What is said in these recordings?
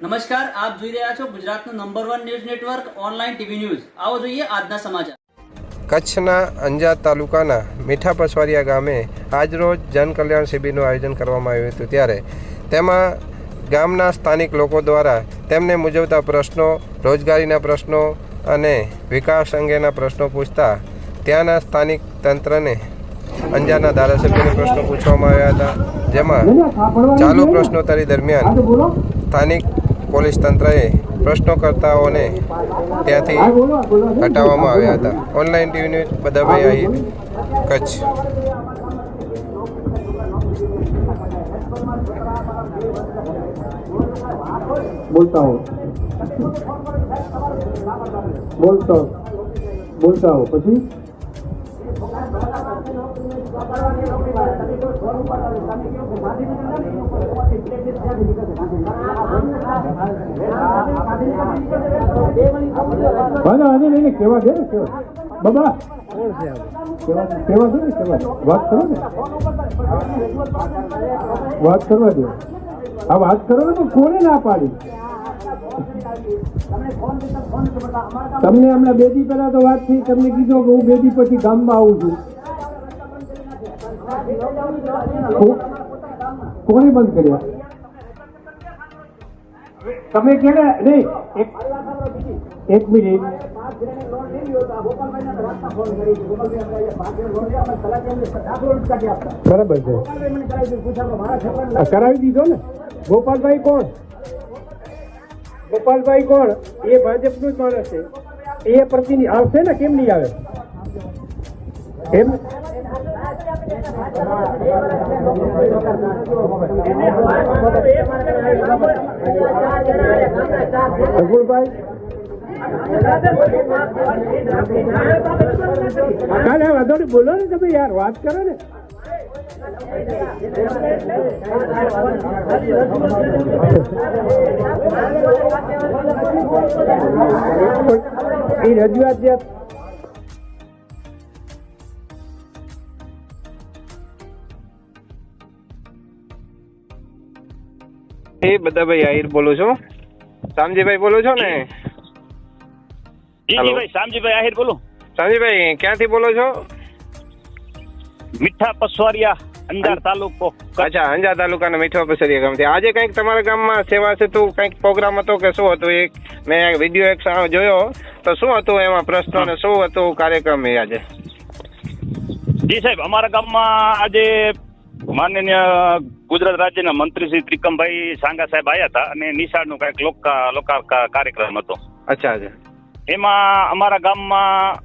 નમસ્કાર, આપ જોઈ રહ્યા છો ગુજરાતનું number 1 news network online TV news. આવો જોઈએ આજના સમાચાર. કચ્છના અંજાર તાલુકાના મીઠા પસવારિયા ગામે આજરોજ જનકલ્યાણ શિબિરનું આયોજન કરવામાં આવ્યું હતું. ત્યારે તેમાં ગામના સ્થાનિક લોકો દ્વારા તેમને મૂંઝવતા પ્રશ્નો, રોજગારીના પ્રશ્નો અને વિકાસ અંગેના પ્રશ્નો પૂછતા ત્યાંના સ્થાનિક તંત્રને અંજારના ધારાસભ્યને પ્રશ્નો પૂછવામાં આવ્યા હતા. જેમાં ચાલુ પ્રશ્નોત્તરી દરમિયાન સ્થાનિક પોલીસ તંત્રએ પ્રશ્નકર્તાઓને ત્યાંથી હટાવવામાં આવ્યા હતા. Online TV news Badhabhai Ahir, Kutch. बोलता हूँ પછી નહીં કેવા દે ને કેવા બાબા કેવા દે ને કેવા વાત કરો ને વાત કરવા દો. આ વાત કરો ને પણ કોને ના પાડી? તમને હમણાં 2 દી પહેલા તો વાત થઈ, તમને કીધું કે હું 2 દી પછી ગામમાં આવું છું. કોને બંધ કર્યા? તમે કેને નહીં એક મિનિટ બરાબર છે, કરાવી દીધો ને. ગોપાલભાઈ કોણ? ગોપાલભાઈ કોણ? એ ભાજપનું જ માણસ છે. એ પ્રતિનિધિ આવશે ને, કેમ નહીં આવે? એમ રઘુભાઈ કાલે વાંધો નહીં, બોલો ને તમે યાર, વાત કરો ને. એ રજૂઆત જે બધાભાઈ આહિર બોલું છું. શામજીભાઈ બોલો છો ને? જી ભાઈ, શામજીભાઈ આહિર બોલું. શામજીભાઈ ક્યાંથી બોલો છો? મીઠા પસવારિયા, અંજાર તાલુકો. અચ્છા, અંજાર તાલુકાના મીઠા પસવારિયા ગામથી. આજે કંઈક તમારા ગામમાં સેવા સેતુ કંઈક પ્રોગ્રામ હતો કે શું હતું? મેં વિડીયો એક જોયો, તો શું હતું એમાં પ્રશ્નો ને શું હતું કાર્યક્રમ આજે? જી સાહેબ, અમારા ગામમાં આજે માનનીય ગુજરાત રાજ્યના મંત્રી શ્રી ત્રિકમભાઈ સાંગા સાહેબ આવ્યા હતા અને નિશાળનો કંઈક કાર્યક્રમ હતો. અચ્છા અચ્છા. એમાં અમારા ગામમાં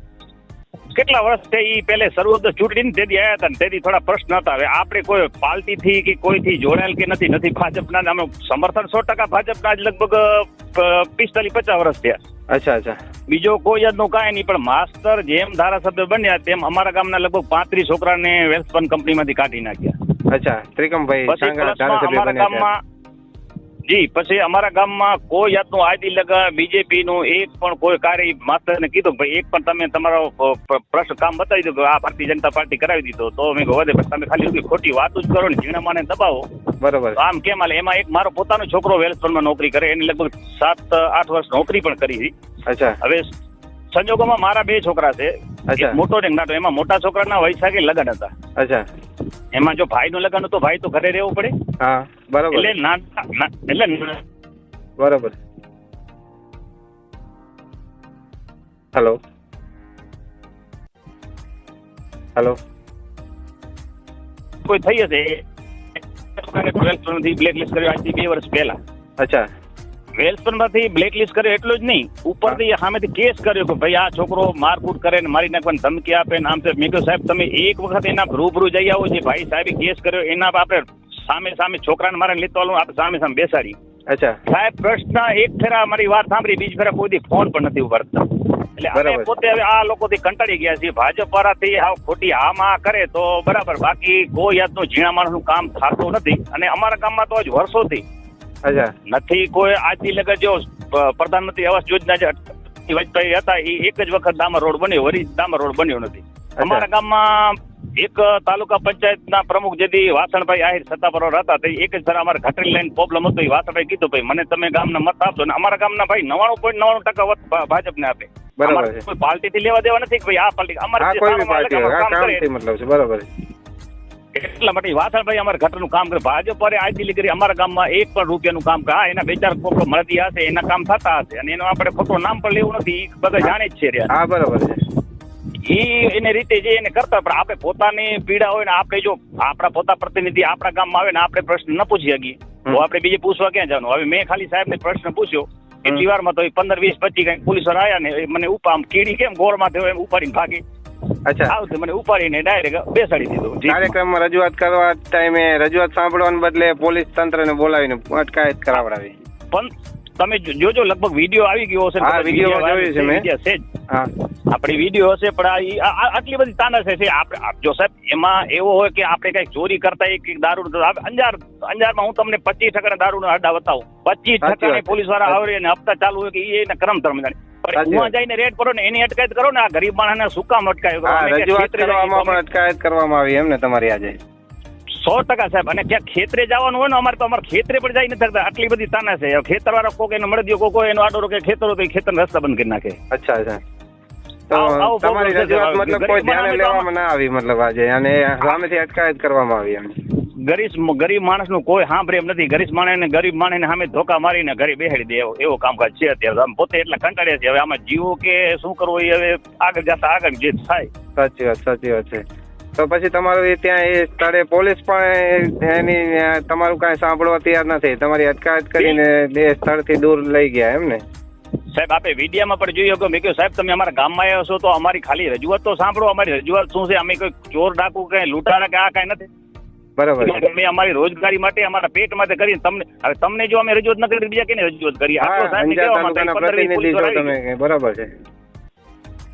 કેટલા વર્ષ થઈ પહેલે શરૂઆત ચૂંટણી તેથી આવ્યા હતા ને તેથી થોડા પ્રશ્ન હતા. હવે આપણે કોઈ પાર્ટીથી કે કોઈથી જોડાયેલ કે નથી ભાજપના. અમે સમર્થન 100% ભાજપના જ લગભગ 45-50 વર્ષ થયા. અચ્છા અચ્છા. બીજો કોઈ જાતનું કાંઈ નહીં, પણ માસ્ટર જેમ ધારાસભ્ય બન્યા તેમ અમારા ગામના લગભગ 35 છોકરાને વેલ્સપન કંપનીમાંથી કાઢી નાખ્યા. અચ્છા, ત્રિકમભાઈ સાંગા ધારાસભ્ય બન્યા. જી, પછી અમારા ગામમાં કોઈ જાતનું આઈડી લગા બીજેપી નું એક પણ કોઈ કાર્ય માસ્ટરને કીધું ભાઈ એક પણ તમે તમારો પ્રશ્ન કામ બતાવી દો કે આ ભારતીય જનતા પાર્ટી કરાવી દીધો, તો મેં કહ્યું વધે તમે ખાલી ખોટી વાતો જ કરો ને ઝીણામાને દબાવો. બરોબર. આમ કેમ હાલે? એમાં એક મારો પોતાનો છોકરો વેલ્સપનમાં નોકરી કરે, એની લગભગ 7-8 વર્ષ નોકરી પણ કરી હતી. અચ્છા. હવે સંજોગોમાં મારા 2 છોકરા છે, મોટો ને નાનો. એમાં મોટા છોકરાના વૈશાખે લગ્ન હતા. અચ્છા. એમાં જો ભાઈ નું લગ્ન તો ભાઈ તો ઘરે રહેવું પડે. હા બરાબર. એટલે બરાબર. Hello hello. કોઈ થઈ હશે વેલ્સપનમાંથી બ્લેકલિસ્ટ કર્યો આજથી 2 વર્ષ પહેલા. અચ્છા. વેલ્સપનમાંથી બ્લેકલિસ્ટ કર્યો એટલું જ નહીં, ઉપરથી સામેથી કેસ કર્યો કે ભાઈ આ છોકરો મારકૂટ કરે ને મારી નાખવાની ધમકી આપે ને આમ છે. મેં કહ્યું સાહેબ તમે એક વખત એના રૂબરૂ જઈ આવો. જે ભાઈ સાહેબે કેસ કર્યો એના આપણે સામે છોકરાને મારે લીધો આપણે સામે બેસાડી. અચ્છા. સાહેબ પ્રશ્ન એક ફેરા મારી વાત સાંભળી, બીજી ફેરા કોઈ ફોન પણ નથી ઉપાડતા. એટલે અમે પોતે હવે આ લોકોથી કંટાળી ગયા છીએ. ભાજપ વાળાથી ખોટી આમાં કરે તો બરાબર, બાકી કોઈ જાતનું ઝીણા માણસનું કામ થતું નથી. અને અમારા ગામમાં તો જ વર્ષોથી નથી કોઈ આજથી લગન જો પ્રધાનમંત્રી આવાસ યોજના જે વાજપેયી હતા એ એક જ વખત ડામર રોડ બન્યો, વરી ડામર રોડ બન્યો નથી. અમારા ગામમાં એક તાલુકા પંચાયતના પ્રમુખ જેથી વાસણભાઈ આહિર સત્તાપરવાર હતા તે એક જ સર અમારે ઘટની લાઈન પ્રોબ્લેમ હતો. એ વાસણભાઈ કીધું ભાઈ મને તમે ગામના મત આપજો ને અમારા ગામના ભાઈ 99.99% ભાજપને આપે. બરાબર છે. કોઈ પાર્ટીથી લેવા દેવા નથી કે ભાઈ આ પાર્ટી અમારે આ જે કોઈ બી સામે પાર્ટી હોય, આ કામ કરે કામથી મતલબ છે. બરાબર છે. એટલા માટે વાસણભાઈ અમારે ઘટનું કામ કરે. ભાજપ વાળે આજથી કરી અમારા ગામમાં 1 પણ રૂપિયાનું કામ કરે. હા એના 2-4 કોકો મળતી હશે, એના કામ થતા હશે અને એનો આપણે ખોટું નામ પણ લેવું નથી. એ બધા જાણે જ છે રે. હા બરાબર છે. એને રીતે જે એને કરતા પણ આપણે પોતાની પીડા હોય ને આપણે જો આપણા પોતા પ્રતિનિધિ આપણા ગામમાં આવે ને આપણે પ્રશ્ન ન પૂછી શકીએ તો આપણે બીજે પૂછવા ક્યાં જવાનું? હવે મેં ખાલી સાહેબને પ્રશ્ન પૂછ્યો એટલી વારમાં તો 15, 20, 25 કઈ પોલીસ વાળા આવ્યા ને મને આમ કીડી કેમ ગોળમાં થયો એમ ઉપાડીને ભાગી. અચ્છા. આવશે મને ઉપાડીને ડાયરેક્ટ બેસાડી દીધો. કાર્યક્રમમાં રજૂઆત કરવા ટાઈમે રજૂઆત સાંભળવાને બદલે પોલીસ તંત્રને બોલાવીને અટકાયત કરાવડાવી. પણ તમે જોજો લગભગ વિડીયો આવી ગયો હશે. હા વિડીયો જોયું છે મેં. હા આપણી વિડીયો હશે પણ આટલી બધી તાનાશ છે. આપણે જો સાહેબ એમાં એવો હોય કે આપણે કઈક ચોરી કરતા એક દારૂ અંજારમાં હું તમને 25% દારૂનો અડ્ડા બતાવું. 25% પોલીસ વાળા આવે ને હપ્તા ચાલુ હોય કે એને ક્રમ ધર્મ ઉમાં જઈને રેડ કરો ને એની અટકાયત કરો ને. આ ગરીબ માણસને શું કામ અટકાય? રજૂઆત કરવામાં પણ અટકાયત કરવામાં આવી એમ ને તમારી આજે? 100% સાહેબ. અને ક્યાંક ખેતરે જવાનું હોય ને અમારે તો અમારે ખેતરે પણ જઈ નથી શકતા. આટલી બધી તાના છે. ખેતર વાળા કોક એને મળી દો, કોકો એનો આડો કે ખેતર તો ખેતર રસ્તા બંધ કરી નાખે. અચ્છા અચ્છા. તો તમારી રજૂઆત મતલબ કોઈ ધ્યાને લેવામાં ના આવી મતલબ આજે અને સામેથી અટકાયત કરવામાં આવી એમ? ગરીબ માણસનું કોઈ સાંભળે એમ નથી. ગરીબ માણસને સામે ધોકા મારીને ઘરે બેસાડી દે એવો કામકાજ છે અત્યારે. પોતે એટલા કંટાળ્યા છે. હવે આમાં જીવો કે શું કરવું એ હવે આગળ જતા આગળ જે થાય. સાચી વાત છે. તો પછી તમારું ત્યાં એ સ્થળે પોલીસ પણ એની તમારું કાંઈ સાંભળવા તૈયાર નથી. તમારી અટકાયત કરીને એ સ્થળથી દૂર લઈ ગયા એમ ને? સાહેબ આપણે મીડિયામાં પણ જોઈ શકો. મેં કહ્યું સાહેબ તમે અમારા ગામમાં આવ્યા છો તો અમારી ખાલી રજૂઆત તો સાંભળો. અમારી રજૂઆત શું છે? અમે કોઈ ચોર ડાકુ કઈ લૂંટાણા કે આ કઈ નથી. બરાબર. અમે અમારી રોજગારી માટે અમારા પેટ માટે કરીને તમને જો અમે રજૂઆત ન કરી બીજા કેને રજૂઆત કરી? બરાબર છે.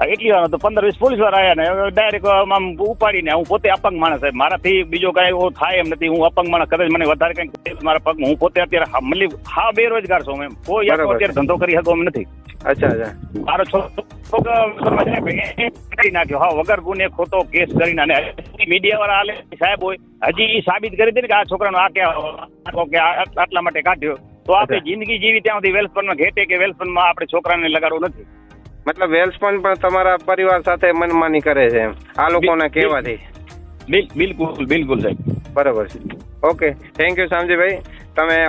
એટલી વાર તો 15-20 પોલીસ વાળા આવ્યા ને ડાયરેક્ટ આમ ઉપાડીને. હું પોતે અપંગ માણસ સાહેબ. મારાથી બીજો કઈ એવો થાય એમ નથી. હું અપંગ માણસ કદાચ મને વધારે કઈ મારા પગ. હું પોતે અત્યારે મતલબ હા બેરોજગાર છું એમ. કોઈ અત્યારે ધંધો કરી શકો એમ નથી. અચ્છા અચ્છા. મારો છોકરો નાખ્યો હા વગર ગુને ખોટો કેસ કરીને. અને મીડિયા વાળા હાલે સાહેબ હોય હજી સાબિત કરી દે ને કે આ છોકરાનો આ કે આટલા માટે કાઢ્યો તો આપણે જિંદગી જીવી ત્યાં સુધી વેલ્સપનમાં ઘેટે કે વેલ્સપનમાં આપણે છોકરાને લગાડવું નથી. મતલબ વેલ્સપન પણ તમારા પરિવાર સાથે મનમાની કરે છે એમ આ લોકોના કહેવાથી? બિલકુલ સાહેબ. બરાબર છે. Okay thank you Shamjibhai. તમે